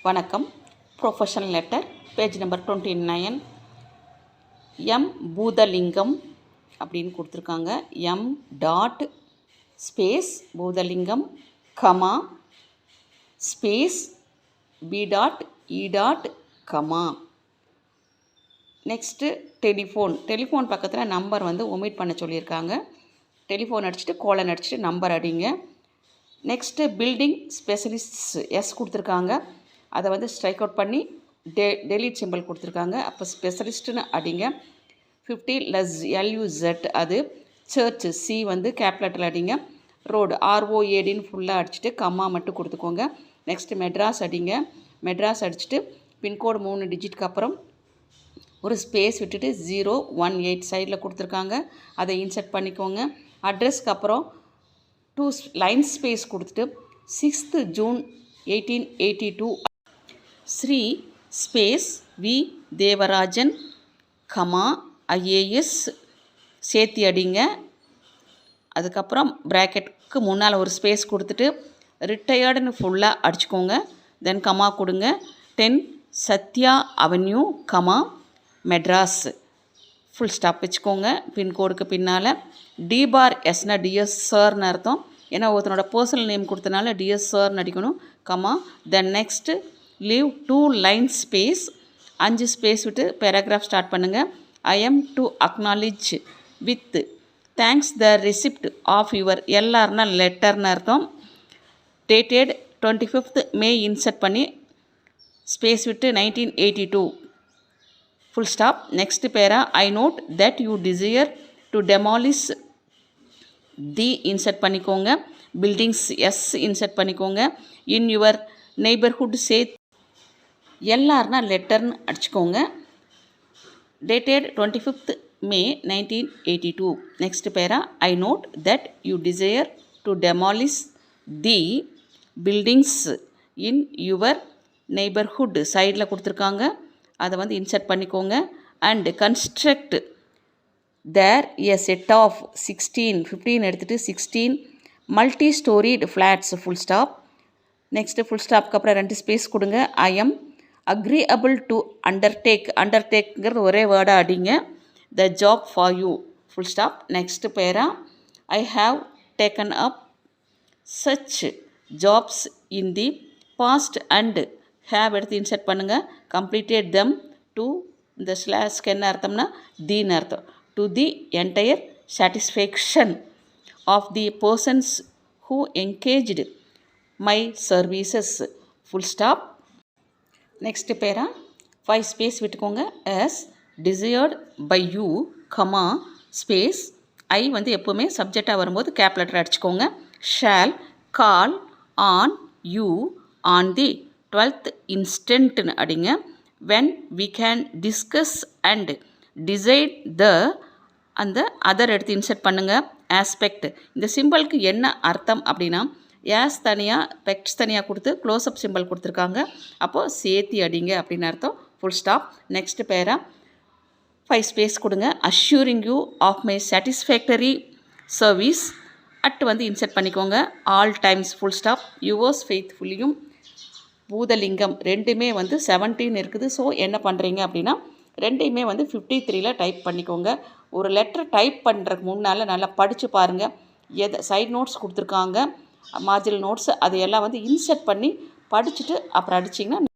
வணக்கம். Professional letter page number 29. M Boothalingam அப்படின்னு கொடுத்துருக்காங்க. M dot space Boothalingam comma space P dot E dot comma. Next telephone பக்கத்தில் number omit பண்ண சொல்லியிருக்காங்க. Telephone அடிச்சுட்டு கோலன் அடிச்சுட்டு நம்பர் அடிங்க. நெக்ஸ்ட்டு பில்டிங் ஸ்பெஷலிஸ்ட்ஸ் எஸ் கொடுத்துருக்காங்க. அதை ஸ்ட்ரைக் அவுட் பண்ணி டெலீட் சிம்பிள் கொடுத்துருக்காங்க. அப்போ ஸ்பெஷலிஸ்ட்டுன்னு அடிங்க. 50 லஸ் LUZ அது. சர்ச் சி கேப்லெட்டில் அடிங்க. ரோடு ROADன்னு ஃபுல்லாக அடிச்சுட்டு கம்மா மட்டும் கொடுத்துக்கோங்க. நெக்ஸ்ட்டு மெட்ராஸ் அடிங்க. மெட்ராஸ் அடிச்சுட்டு பின்கோடு 3 டிஜிட்க்கு அப்புறம் ஒரு ஸ்பேஸ் விட்டுட்டு 018 சைடில் கொடுத்துருக்காங்க. அதை இன்சர்ட் பண்ணிக்கோங்க. அட்ரஸ்க்கு அப்புறம் 2 லைன் ஸ்பேஸ் கொடுத்துட்டு 6th June 1882 Shri space V Devarajan comma IAS சேர்த்தி அடிங்க. அதுக்கப்புறம் ப்ராக்கெட்டுக்கு முன்னால் ஒரு ஸ்பேஸ் கொடுத்துட்டு ரிட்டையர்டுன்னு ஃபுல்லாக அடிச்சுக்கோங்க. தென் கமா கொடுங்க. 10 Sathya avenue comma Madras full stop வச்சுக்கோங்க. பின்கோடுக்கு பின்னால் DBAR டிஎஸ் சார்னு அர்த்தம். ஏன்னா ஒருத்தனோட பர்சனல் நேம் கொடுத்தனால டிஎஸ் சார்னு அடிக்கணும். Comma then next leave 2 line space 5 space விட்டு பேராகிராஃப் ஸ்டார்ட் பண்ணுங்கள். I am to acknowledge with thanks the receipt of your எல்லாருனா லெட்டர்னு அர்த்தம். டேட்டட் 25th மே இன்சர்ட் பண்ணி ஸ்பேஸ் விட்டு 1982 full stop. Next para I note that you desire to demolish the insert பண்ணிக்கோங்க. Buildings S insert பண்ணிக்கோங்க. In your neighbourhood say எல்லாருனா லெட்டர்னு அடிச்சுக்கோங்க. Dated 25th May 1982. Next para I note that you desire to demolish the buildings in your neighbourhood சைடில் கொடுத்துருக்காங்க. அதை insert பண்ணிக்கோங்க. And construct there a set of 15 எடுத்துகிட்டு 16 multi storied flats full stop. Next full ஸ்டாப்க்கு அப்புறம் 2 space கொடுங்க. I am அக்ரிஅபிள் to அண்டர்டேக்ங்கிறது ஒரே வேர்டாக அடிங்க. The job for you full stop. Next para I have taken up such jobs in the past and have எடுத்து insert பண்ணுங்கள். Completed them to இந்த ஸ்லாஷ்க்கு என்ன அர்த்தம்னா தீன்னு அர்த்தம். To the entire satisfaction of the persons who engaged my services full stop. Next para 5 space விட்டுக்கோங்க. as desired by you comma space I எப்போவுமே சப்ஜெக்டாக வரும்போது கேப் லெட்டர் அடிச்சுக்கோங்க. Shall call on you on the 12th இன்ஸ்டன்ட்னு அடிங்க. when we can discuss and decide the அந்த other எடுத்து insert பண்ணுங்கள். Aspect இந்த சிம்பிளுக்கு என்ன அர்த்தம் அப்படின்னா ஏஸ் தனியாக பெக்ட்ஸ் தனியாக கொடுத்து க்ளோஸ்அப் சிம்பிள் கொடுத்துருக்காங்க. அப்போது சேர்த்தி அடிங்க அப்படின்னு அர்த்தம். Full stop. Next para 5 space கொடுங்க. Assuring you of my satisfactory service at insert பண்ணிக்கோங்க. All times full stop. Yours ஃபெய்த்ஃபுல்லியும் பூதலிங்கம் ரெண்டுமே 17 இருக்குது. ஸோ என்ன பண்ணுறீங்க அப்படின்னா ரெண்டையுமே 53ல் டைப் பண்ணிக்கோங்க. ஒரு லெட்டர் டைப் பண்ணுறதுக்கு முன்னால் நல்லா படித்து பாருங்கள். சைட் நோட்ஸ் கொடுத்துருக்காங்க, மார்ஜினல் நோட்ஸ், அதையெல்லாம் இன்சர்ட் பண்ணி படிச்சுட்டு அப்புறம் அடிச்சிங்கன்னா